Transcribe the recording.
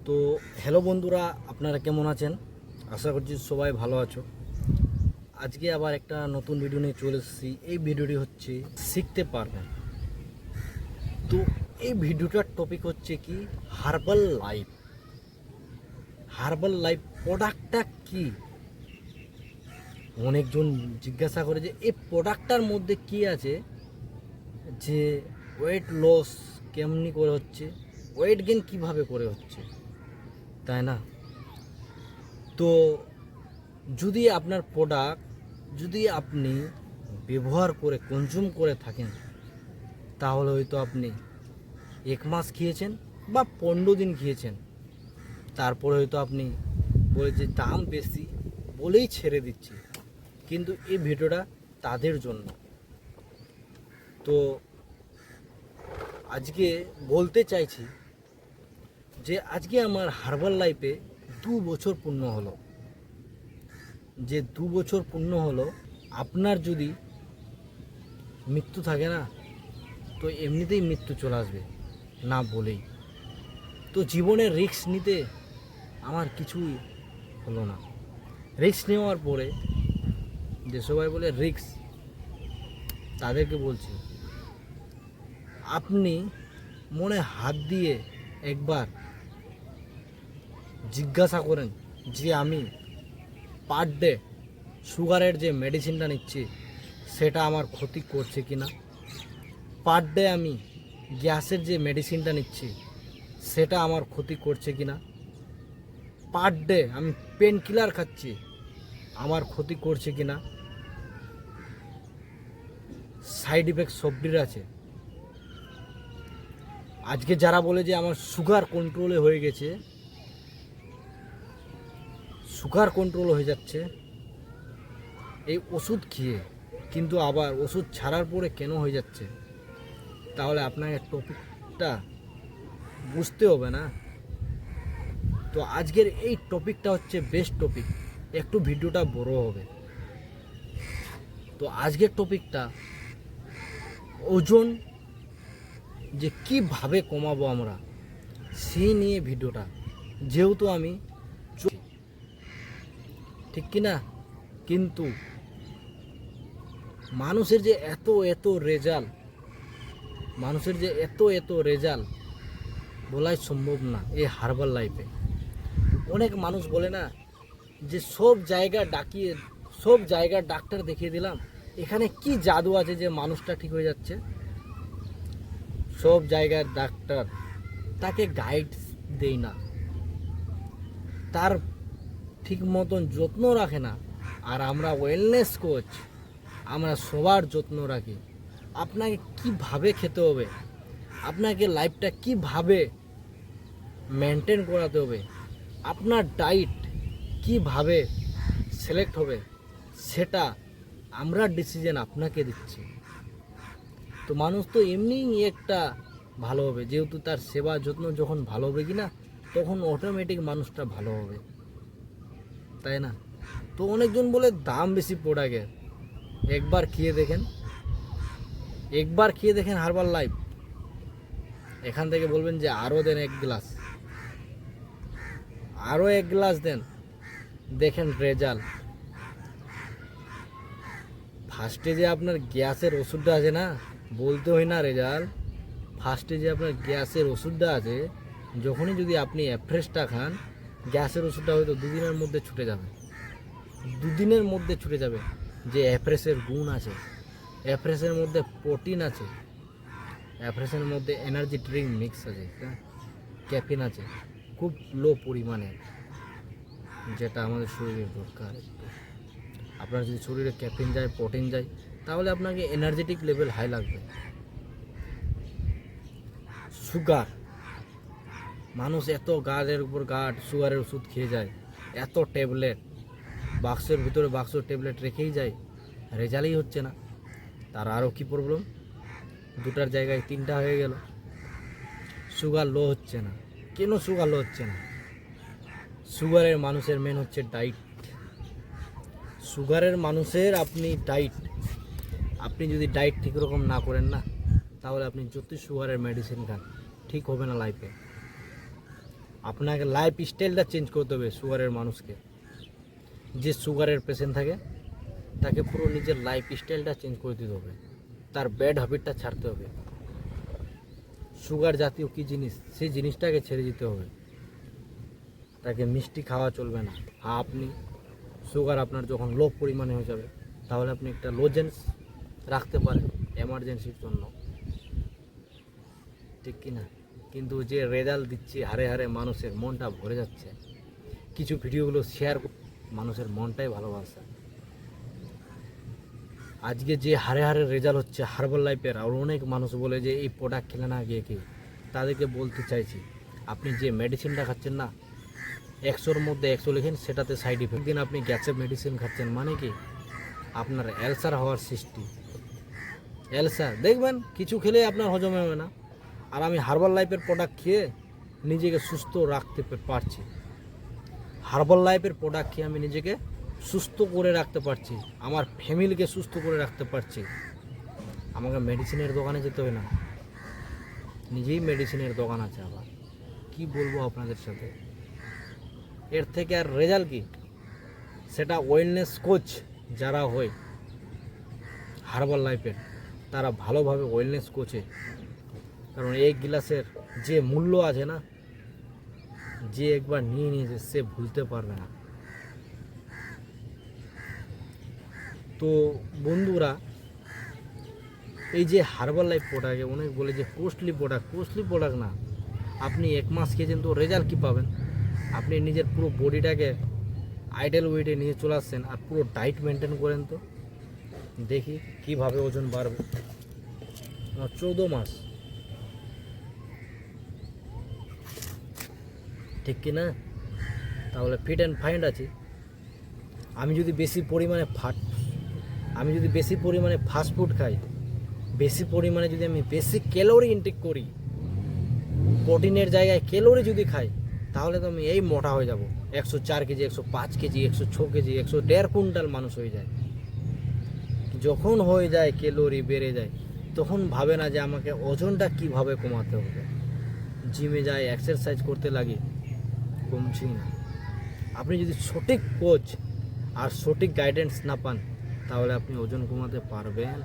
তো হ্যালো বন্ধুরা, আপনারা কেমন আছেন? আশা করছি সবাই ভালো আছো। আজকে আবার একটা নতুন ভিডিও নিয়ে চলে এসেছি। এই ভিডিওটি হচ্ছে শিখতে পারবেন। তো এই ভিডিওটার টপিক হচ্ছে কি, হার্বাল লাইফ। হার্বাল লাইফ প্রোডাক্টটা কি? অনেকজন জিজ্ঞাসা করে যে এই প্রোডাক্টটার মধ্যে কি আছে, যে ওয়েট লস কেমনি করে হচ্ছে, ওয়েট গেইন কিভাবে করে হচ্ছে, তাই না? তো যদি আপনার প্রোডাক্ট যদি আপনি ব্যবহার করে কনজিউম করে থাকেন, তাহলে হয়তো আপনি 1 মাস খেয়েছেন বা 15 দিন খেয়েছেন, তারপরে হয়তো আপনি বলে যে দাম বেশি বলেই ছেড়ে দিচ্ছি। কিন্তু এই ভিডিওটা তাদের জন্য। তো আজকে বলতে চাইছি যে আজকে আমার হার্বাল লাইফে 2 বছর পূর্ণ হলো। যে 2 বছর পূর্ণ হলো, আপনার যদি মৃত্যু থাকে না, তো এমনিতেই মৃত্যু চলে আসবে না বলেই। তো জীবনের রিস্ক নিতে আমার কিছুই হলো না। রিস্ক নেওয়ার পরে যে সবাই বলে রিস্ক, তাদেরকে বলছি, আপনি মনে হাত দিয়ে একবার জিজ্ঞাসা করেন যে আমি পার ডে সুগারের যে মেডিসিনটা নিচ্ছি সেটা আমার ক্ষতি করছে কি না। পার ডে আমি গ্যাসের যে মেডিসিনটা নিচ্ছি সেটা আমার ক্ষতি করছে কি না। পার ডে আমি পেন কিলার খাচ্ছি, আমার ক্ষতি করছে কি না। সাইড ইফেক্ট সবটির আছে। আজকে যারা বলে যে আমার সুগার কন্ট্রোলে হয়ে গেছে, সুগার কন্ট্রোল হয়ে যাচ্ছে এই ওষুধ খেয়ে, কিন্তু আবার ওষুধ ছাড়ার পরে কেন হয়ে যাচ্ছে, তাহলে আপনাকে টপিকটা বুঝতে হবে না। তো আজকের এই টপিকটা হচ্ছে বেস্ট টপিক, একটু ভিডিওটা বড় হবে। তো আজকের টপিকটা ওজন যে কিভাবে কমাবো আমরা, সেই নিয়ে ভিডিওটা। যেহেতু আমি ঠিক কি না, কিন্তু মানুষের যে এত রেজাল্ট, মানুষের যে এত রেজাল্ট বলাই সম্ভব না এই হার্বাল লাইফে। অনেক মানুষ বলে না যে সব জায়গার ডাক্তার দেখিয়ে দিলাম, এখানে কি জাদু আছে যে মানুষটা ঠিক হয়ে যাচ্ছে। সব জায়গার ডাক্তার তাকে গাইড দেয় না, তার ঠিক মতন যত্ন রাখে না। আর আমরা ওয়েলনেস কোচ, আমরা সবার যত্ন রাখি। আপনাকে কিভাবে খেতে হবে, আপনাকে লাইফটা কিভাবে মেনটেন করাতে হবে, আপনার ডায়েট কিভাবে সিলেক্ট হবে, সেটা আমরা ডিসিশন আপনাকে দিচ্ছি। তো মানুষ তো এমনিই একটা ভালো হবে, যেহেতু তার সেবা যত্ন যখন ভালো হবে কি না, তখন অটোমেটিক মানুষটা ভালো হবে, তাই না? তো অনেকজন বলে দাম বেশি প্রোডাক্টের। একবার খেয়ে দেখেন হার্বাল লাইফ। এখান থেকে বলবেন যে আরও দেন 1 গ্লাস, আরও 1 গ্লাস দেন, দেখেন রেজাল্ট। ফার্স্টে যে আপনার গ্যাসের ওষুধটা আছে না, বলতে হয় না রেজাল্ট। ফার্স্টে যে আপনার গ্যাসের ওষুধটা আছে, যখনই যদি আপনি অ্যাফ্রেশটা খান, গ্যাসের ওষুধটা হয়তো 2 দিনের মধ্যে ছুটে যাবে। 2 দিনের মধ্যে ছুটে যাবে। যে অ্যাফ্রেশের গুণ আছে, অ্যাফ্রেশের মধ্যে প্রোটিন আছে, অ্যাফ্রেশের মধ্যে এনার্জি ড্রিঙ্ক মিক্স আছে, ক্যাফিন আছে খুব লো পরিমাণে, যেটা আমাদের শরীরের দরকার। আপনার যদি শরীরে ক্যাফিন যায়, প্রোটিন যায়, তাহলে আপনাকে এনার্জেটিক লেভেল হাই লাগবে। সুগার, মানুষ এত গার্ডের উপর গার্ড সুগারের ওষুধ খেয়ে যায়, এত ট্যাবলেট বাক্সের ভিতরে বাক্স ট্যাবলেট রেখেই যায়, রেজাল্টই হচ্ছে না। তার আরও কী প্রবলেম, 2টার জায়গায় 3টা হয়ে গেল। সুগার লো হচ্ছে না কেন? সুগার লো হচ্ছে না, সুগারের মানুষের মেন হচ্ছে ডায়েট। সুগারের মানুষের আপনি যদি ডায়েট ঠিক রকম না করেন না, তাহলে আপনি যতই সুগারের মেডিসিন খান, ঠিক হবে না লাইফে। আপনাকে লাইফ স্টাইলটা চেঞ্জ করতে হবে সুগারের মানুষকে। যে সুগারের পেশেন্ট থাকে তাকে পুরো নিজের লাইফ স্টাইলটা চেঞ্জ করে দিতে হবে, তার ব্যাড হ্যাবিটটা ছাড়তে হবে। সুগার জাতীয় কী জিনিস সেই জিনিসটাকে ছেড়ে দিতে হবে। তাকে মিষ্টি খাওয়া চলবে না। হ্যাঁ, আপনি সুগার আপনার যখন লো পরিমাণে হয়ে যাবে তাহলে আপনি একটা লোজেন্স রাখতে পারেন এমার্জেন্সির জন্য, ঠিক কি না? কিন্তু যে রেজাল্ট দিচ্ছে হারে হারে মানুষের মনটা ভরে যাচ্ছে, কিছু ভিডিওগুলো শেয়ার মানুষের মনটাই ভালোবাসে। আজকে যে হারে হারে রেজাল্ট হচ্ছে হার্বাল লাইফের, আর অনেক মানুষ বলে যে এই প্রোডাক্ট খেলে না গিয়ে কি, তাদেরকে বলতে চাইছি আপনি যে মেডিসিনটা খাচ্ছেন না 100-র মধ্যে 100 লেখেন সেটাতে সাইড ইফেক্ট। দিন আপনি গ্যাসের মেডিসিন খাচ্ছেন মানে কি আপনার অ্যালসার হওয়ার সৃষ্টি। অ্যালসার দেখবেন কিছু খেলে আপনার হজম হবে না, আর আমি হার্বাল লাইফের প্রোডাক্ট খেয়ে নিজেকে সুস্থ রাখতে পারছি। হার্বাল লাইফের প্রোডাক্ট খেয়ে আমি নিজেকে সুস্থ করে রাখতে পারছি, আমার ফ্যামিলিকে সুস্থ করে রাখতে পারছি। আমাকে মেডিসিনের দোকানে যেতে হবে না, নিজেই মেডিসিনের দোকান আছে। আবার কি বলবো আপনাদের সাথে, এর থেকে আর রেজাল্ট কি? সেটা ওয়েলনেস কোচ যারা হয় হার্বাল লাইফের, তারা ভালোভাবে ওয়েলনেস কোচে। কারণ এই গ্লাসের যে মূল্য আছে না, যে একবার নিয়ে নিয়েছে সে ভুলতে পারবে না। তো বন্ধুরা, এই যে হার্বাল লাইফ প্রোডাক্টে অনেক বলে যে কস্টলি প্রোডাক্ট না। আপনি 1 মাস খেয়েছেন তো রেজাল্ট কী পাবেন? আপনি নিজের পুরো বডিটাকে আইডেল ওয়েটে নিয়ে চলে আসছেন আর পুরো ডায়েট মেনটেন করেন, তো দেখি কিভাবে ওজন বাড়বে। 14 মাস, ঠিক কি না? তাহলে ফিট অ্যান্ড ফাইন আছি। আমি যদি বেশি পরিমাণে ফাস্ট ফুড খাই, বেশি পরিমাণে যদি আমি বেশি ক্যালোরি ইনটেক করি, প্রোটিনের জায়গায় ক্যালোরি যদি খাই, তাহলে তো আমি এই মোটা হয়ে যাব। 104 কেজি, 105 কেজি, 106 কেজি, 101.5 কুইন্টাল মানুষ হয়ে যায়। যখন হয়ে যায় ক্যালোরি বেড়ে যায়, তখন ভাবে না যে আমাকে ওজনটা কিভাবে কমাতে হবে। জিমে যাই, এক্সারসাইজ করতে লাগি, কমছি না। আপনি যদি সঠিক কোচ আর সঠিক গাইডেন্স না পান, তাহলে আপনি ওজন কমাতে পারবেন